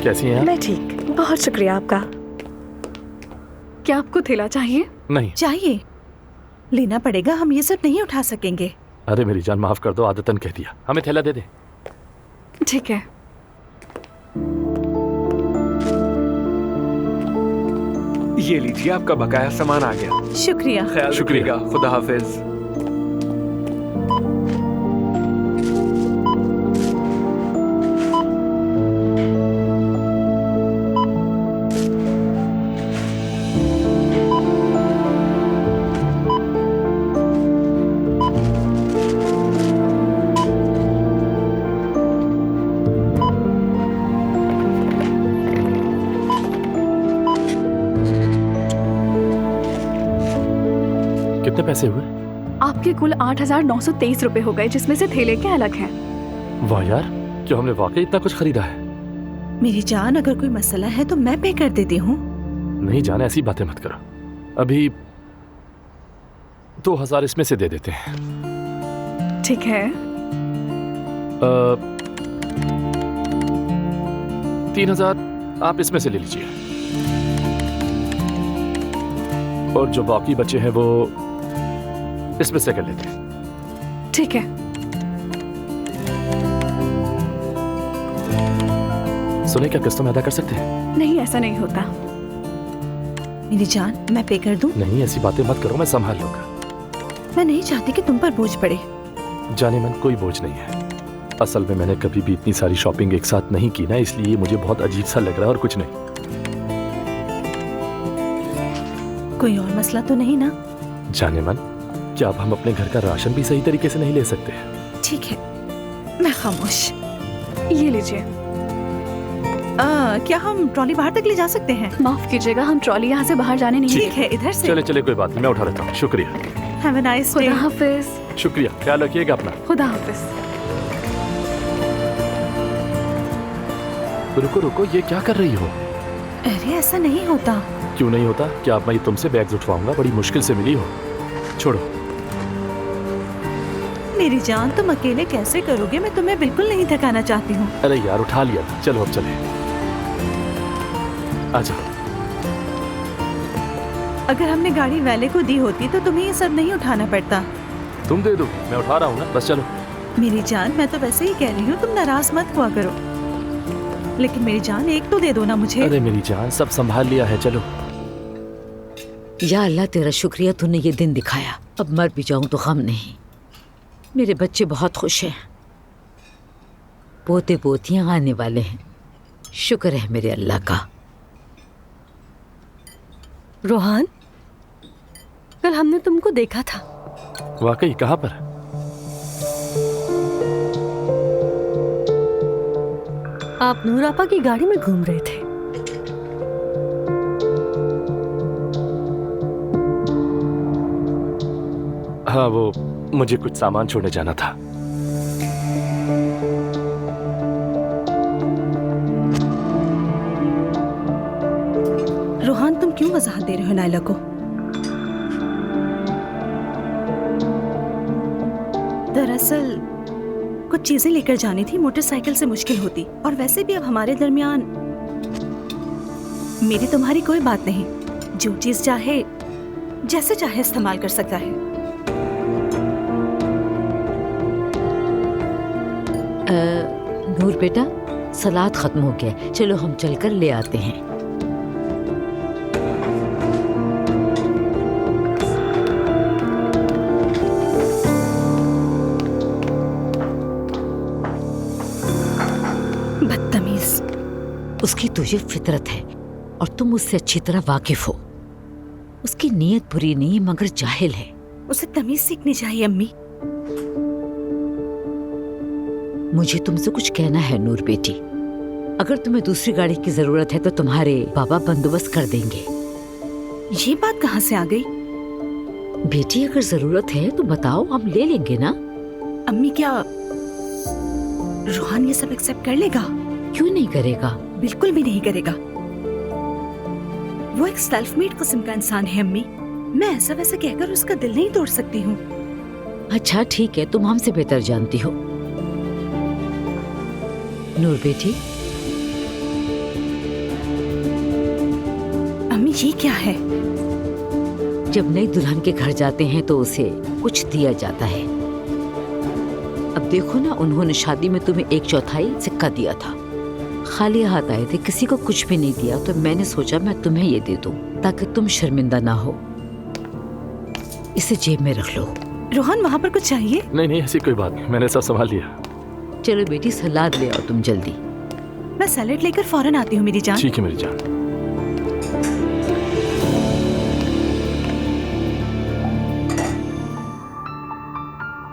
कैसी हैं आप? मैं ठीक, बहुत शुक्रिया आपका। क्या आपको थैला चाहिए? नहीं। चाहिए, लेना पड़ेगा, हम ये सब नहीं उठा सकेंगे। अरे मेरी जान माफ कर दो, आदतन कह दिया। हमें थैला दे दे। ठीक है। ये लीजिए, आपका बकाया सामान आ गया। शुक्रिया। ख्याल शुक्रिया। रखिएगा। खुदा हाफिज। कितने पैसे हुए? आपके कुल 8,923 रुपए हो गए, जिसमें से थैले के अलग हैं। वाह यार, क्या हमने वाकई इतना कुछ खरीदा है? मेरी जान, अगर कोई मसला है तो मैं पे कर देती हूँ। नहीं जान, ऐसी बातें मत करो। अभी 2,000 इसमें से दे देते हैं। ठीक है। 3,000 आप इसमें से ले लीजिए, और जो बाकी बचे हैं वो इसमें से कर लेते हैं। ठीक है। सुने, क्या किस्तों में अदा कर सकते हैं? नहीं, ऐसा नहीं होता। मेरी जान, मैं पे कर दूं? नहीं, ऐसी बातें मत करो, मैं संभाल लूंगा। मैं नहीं चाहती कि तुम पर बोझ पड़े। जाने मन, कोई बोझ नहीं है। असल में मैंने कभी भी इतनी सारी शॉपिंग एक साथ नहीं की ना, इसलिए मुझे बहुत अजीब सा लग रहा है, और कुछ नहीं। कोई और मसला तो नहीं ना? जाने मन, क्या अब हम अपने घर का राशन भी सही तरीके से नहीं ले सकते? ठीक है, मैं खामोश। ये लीजिए। क्या हम ट्रॉली बाहर तक ले जा सकते हैं? माफ कीजिएगा, हम ट्रॉली यहाँ से बाहर जाने नहीं ठीक है, इधर से। चले चले, कोई बात नहीं, मैं उठा लेता हूँ। शुक्रिया। Have a nice day. खुदा हाफिज। शुक्रिया, ख्याल रखिएगा अपना। खुदा हाफिज। रुको रुको, ये क्या कर रही हो? अरे ऐसा नहीं होता। क्यों नहीं होता? क्या अब मैं तुमसे बैग्स उठवाऊंगा? बड़ी मुश्किल से मिली हो। छोड़ो। मेरी जान, तुम अकेले कैसे करोगे? मैं तुम्हें बिल्कुल नहीं थकाना चाहती हूँ। अरे यार, उठा लिया था। चलो अब चले। आजा। अगर हमने गाड़ी वाले को दी होती तो तुम्हें ये सब नहीं उठाना पड़ता। तुम दे दो, मैं उठा रहा हूँ ना, बस चलो। मेरी जान, मैं तो वैसे ही कह रही हूँ, तुम नाराज मत हुआ करो। लेकिन मेरी जान, एक तो दे दो ना मुझे। अरे मेरी जान, सब संभाल लिया है, चलो। या अल्लाह, तेरा शुक्रिया, तूने ये दिन दिखाया। अब मर भी जाऊं तो गम नहीं। मेरे बच्चे बहुत खुश हैं, पोते पोतियां आने वाले हैं। शुक्र है मेरे अल्लाह का। रोहान, कल हमने तुमको देखा था। वाकई? कहाँ पर? आप नूर आपा की गाड़ी में घूम रहे थे। हाँ, वो मुझे कुछ सामान छोड़ने जाना था। रोहान, तुम क्यों वजाहत दे रहे हो नायला को? दरअसल कुछ चीजें लेकर जानी थी, मोटरसाइकिल से मुश्किल होती, और वैसे भी अब हमारे दरमियान मेरी तुम्हारी कोई बात नहीं। जो चीज चाहे जैसे चाहे इस्तेमाल कर सकता है। नूर बेटा, सलाद खत्म हो गया, चलो हम चलकर ले आते हैं। बदतमीज। उसकी तुझे फितरत है और तुम उससे अच्छी तरह वाकिफ हो। उसकी नीयत बुरी नहीं, मगर जाहिल है। उसे तमीज सीखनी चाहिए अम्मी। मुझे तुमसे कुछ कहना है नूर बेटी। अगर तुम्हें दूसरी गाड़ी की जरूरत है तो तुम्हारे बाबा बंदोबस्त कर देंगे। ये बात कहाँ से आ गई? बेटी, अगर जरूरत है तो बताओ, हम ले लेंगे ना। अम्मी, क्या रोहान ये सब एक्सेप्ट कर लेगा? क्यों नहीं करेगा? बिल्कुल भी नहीं करेगा। वो एक सेल्फ मेड किस्म का इंसान है अम्मी। मैं ऐसा वैसा कहकर उसका दिल नहीं तोड़ सकती हूँ। अच्छा ठीक है, तुम हमसे बेहतर जानती हो। नूर बेटी, ये क्या है? जब नई दुल्हन के घर जाते हैं तो उसे कुछ दिया जाता है। अब देखो ना, उन्होंने शादी में तुम्हें 1/4 सिक्का दिया था। खाली हाथ आए थे, किसी को कुछ भी नहीं दिया, तो मैंने सोचा मैं तुम्हें ये दे दूं ताकि तुम शर्मिंदा ना हो। इसे जेब में रख लो। रोहन, वहाँ पर कुछ चाहिए? नहीं, ऐसी कोई बात नहीं, मैंने सब संभाल लिया। चलो बेटी, सलाद ले आओ तुम जल्दी। मैं सैलेड लेकर फौरन आती हूँ मेरी जान। ठीक है मेरी जान।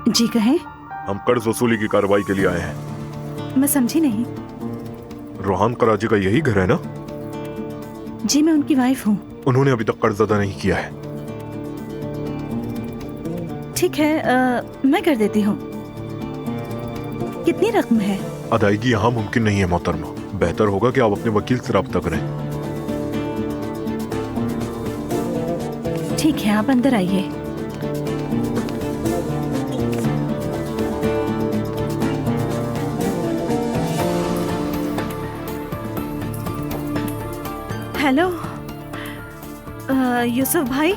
जी कहें? हम कर्ज वसूली की कार्रवाई के लिए आए हैं। मैं समझी नहीं। रोहान कराची का यही घर है ना? जी, मैं उनकी वाइफ हूँ। उन्होंने अभी तक कर्ज अदा नहीं किया है। ठीक है, मैं कर देती हूँ। कितनी रकम है? अदायगी यहाँ मुमकिन नहीं है मोहतरमा। बेहतर होगा कि आप अपने वकील से राब्ता करें। ठीक है, आप अंदर आइए। हेलो यूसुफ भाई,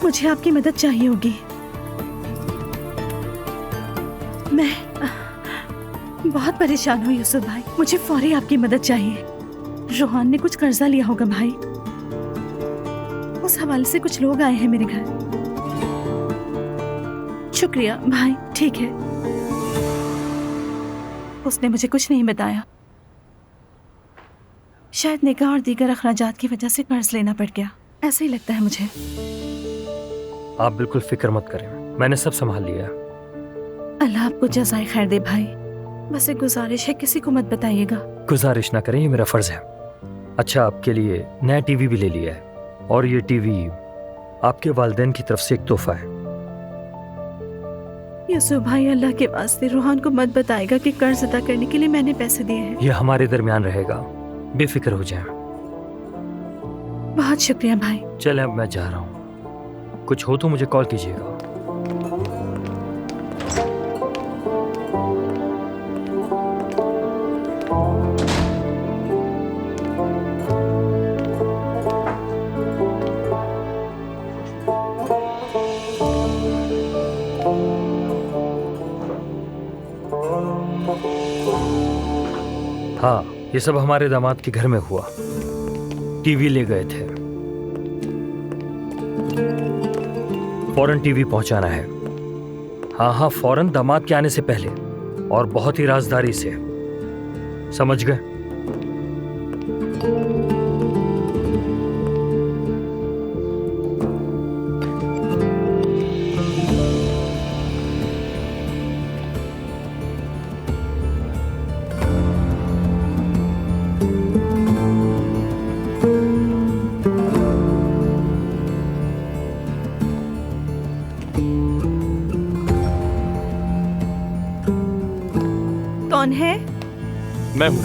मुझे आपकी मदद चाहिए होगी। मैं बहुत परेशान हूँ यूसुफ भाई, मुझे फौरी आपकी मदद चाहिए। रोहान ने कुछ कर्जा लिया होगा भाई, उस हवाले से कुछ लोग आए हैं मेरे घर। शुक्रिया भाई। ठीक है, उसने मुझे कुछ नहीं बताया। शायद निकाह और दीगर अखराजात की वजह से कर्ज लेना पड़ गया, ऐसा ही लगता है मुझे। आप बिल्कुल फिक्र मत करें, मैंने सब संभाल लिया। अल्लाह आपको जज़ाए खैर दे भाई। बस एक गुजारिश है, किसी को मत बताइएगा। गुजारिश ना करें, ये मेरा फर्ज है। अच्छा, आपके लिए नया टीवी भी ले लिया है, और ये टीवी आपके वालिदैन की तरफ से एक तोहफा है। यूसुफ भाई, अल्लाह के वास्ते रोहान को मत बताएगा कि कर्ज अदा करने के लिए मैंने पैसे दिए हैं। ये हमारे दरमियान रहेगा, बेफिक्र हो जाए। बहुत शुक्रिया भाई। चले, अब मैं जा रहा हूँ, कुछ हो तो मुझे कॉल कीजिएगा। हाँ, ये सब हमारे दामाद के घर में हुआ। टीवी ले गए थे, फौरन टीवी पहुंचाना है। हाँ, फौरन दामाद के आने से पहले, और बहुत ही राजदारी से, समझ गए? कौन है? मैं हूँ।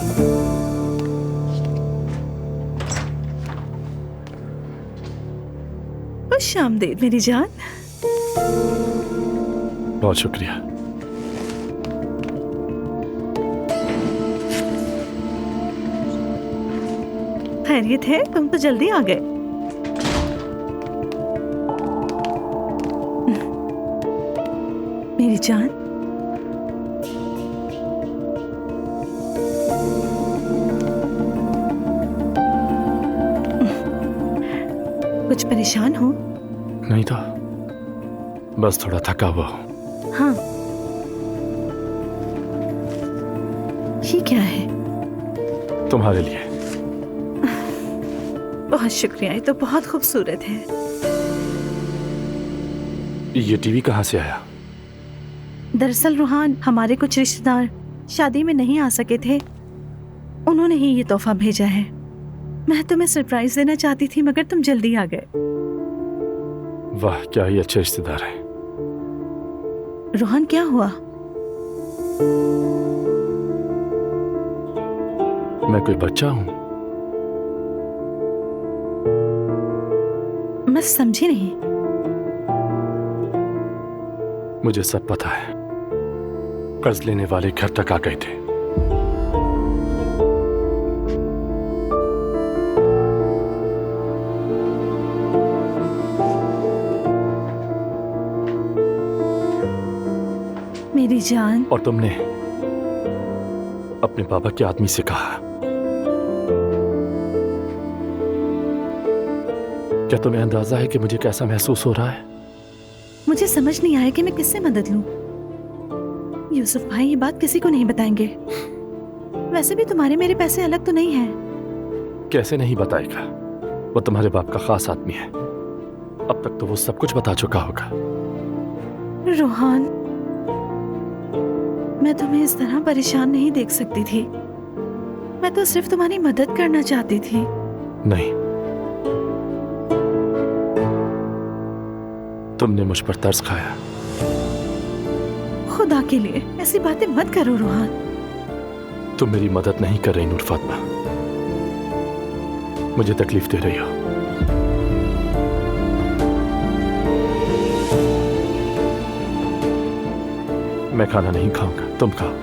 खुश आमदीद मेरी जान। बहुत शुक्रिया। खैरियत है? तुम तो जल्दी आ गए। मेरी जान, कुछ परेशान हो? नहीं तो बस थोड़ा थका हुआ हूँ। हाँ, ये क्या है? तुम्हारे लिए। बहुत शुक्रिया, ये तो बहुत खूबसूरत है। ये टीवी कहाँ से आया? दरअसल रोहान, हमारे कुछ रिश्तेदार शादी में नहीं आ सके थे, उन्होंने ही ये तोहफा भेजा है। मैं तुम्हें सरप्राइज देना चाहती थी, मगर तुम जल्दी आ गए। वाह, क्या ही अच्छे रिश्तेदार हैं। रोहन, क्या हुआ? मैं कोई बच्चा हूँ? मैं समझी नहीं। मुझे सब पता है। कर्ज लेने वाले घर तक आ गए थे। भाईजान। और तुमने अपने पापा के आदमी से कहा। क्या तुम्हें अंदाजा है कि मुझे कैसा महसूस हो रहा है? मुझे समझ नहीं आया कि मैं किससे मदद लूं। यूसुफ भाई ये बात किसी को नहीं बताएंगे। वैसे भी तुम्हारे मेरे पैसे अलग तो नहीं हैं। कैसे नहीं बताएगा? वो तुम्हारे बाप का खास आदमी है। अब तक तो वो सब कुछ बता चुका होगा। रोहान, मैं तुम्हें इस तरह परेशान नहीं देख सकती थी। मैं तो सिर्फ तुम्हारी मदद करना चाहती थी। नहीं, तुमने मुझ पर तरस खाया। खुदा के लिए ऐसी बातें मत करो रोहान। तुम मेरी मदद नहीं कर रही नूर फातिमा, मुझे तकलीफ दे रही हो। मैं खाना नहीं खाऊंगा, तुम खाओ।